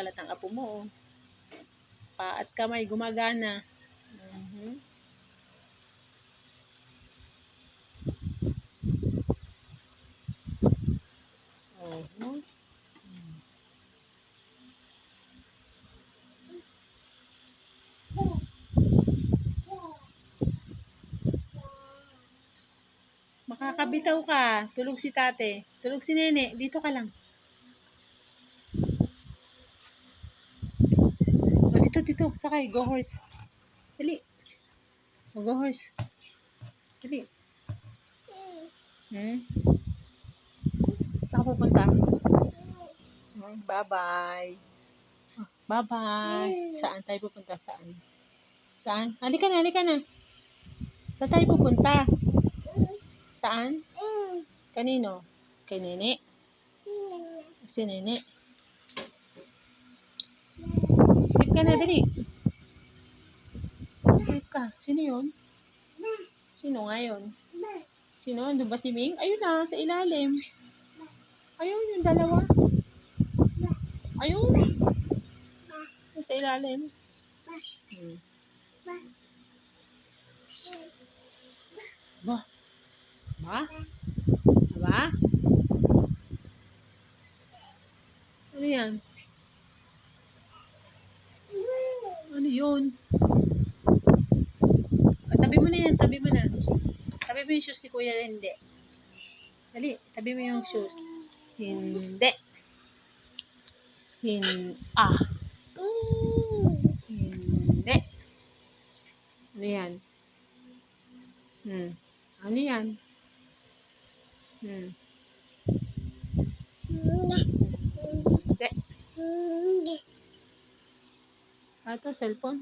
kalat ang apo mo. Oh. Paa at kamay gumagana. Oh. Makakabitaw ka. Tulog si tate. Tulog si nene. Dito ka lang. O, dito. Sakay. Go horse. Dali. O, go horse. Dali. Saan ka pupunta? Bye-bye. Bye-bye. Saan tayo pupunta? Saan? Halika na. Saan tayo pupunta? Saan? Kanino? Kay Nene? Si Nene? Sleep ka na, dali. Sleep ka. Sino yun? Sino nga yun? Sino? Doon ba si Ming? Ayun na, sa ilalim. Ayun, yung dalawa. Ayun. Sa ilalim. Ba? Ano yan? Ano yun? Tabi mo na yan, tabi mo yung shoes ni Kuya, hindi. Dali, tabi mo yung shoes. Hindi. Hindi. Ano yan? Ano yan? Hindi. Ito, cellphone.